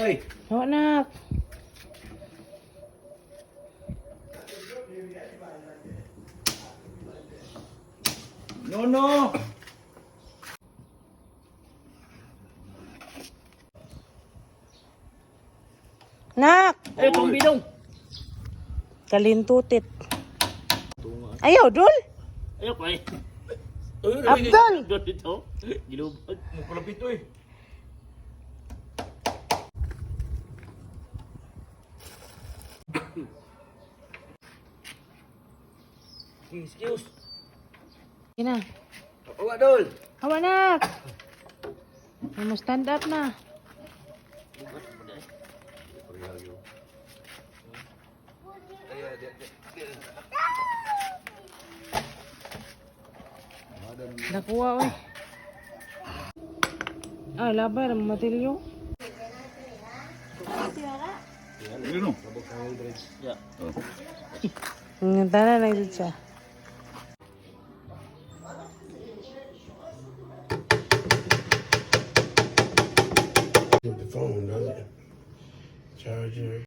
oy. Hawa nak. Nono. Nak. Eh, tong bidong. Kalintutit. Ayaw, Dul. Ayo ko eh. Abdul. Doon dito. Ginubag. Mapalapit to eh. Excuse. Ina. Awa, Dol. Hawa nak. Mau stand up na. Nakuha oy. Ah, labar matilyo. Ano no? Ya. Ng tanan na ito siya. With the phone, doesn't it? Charger.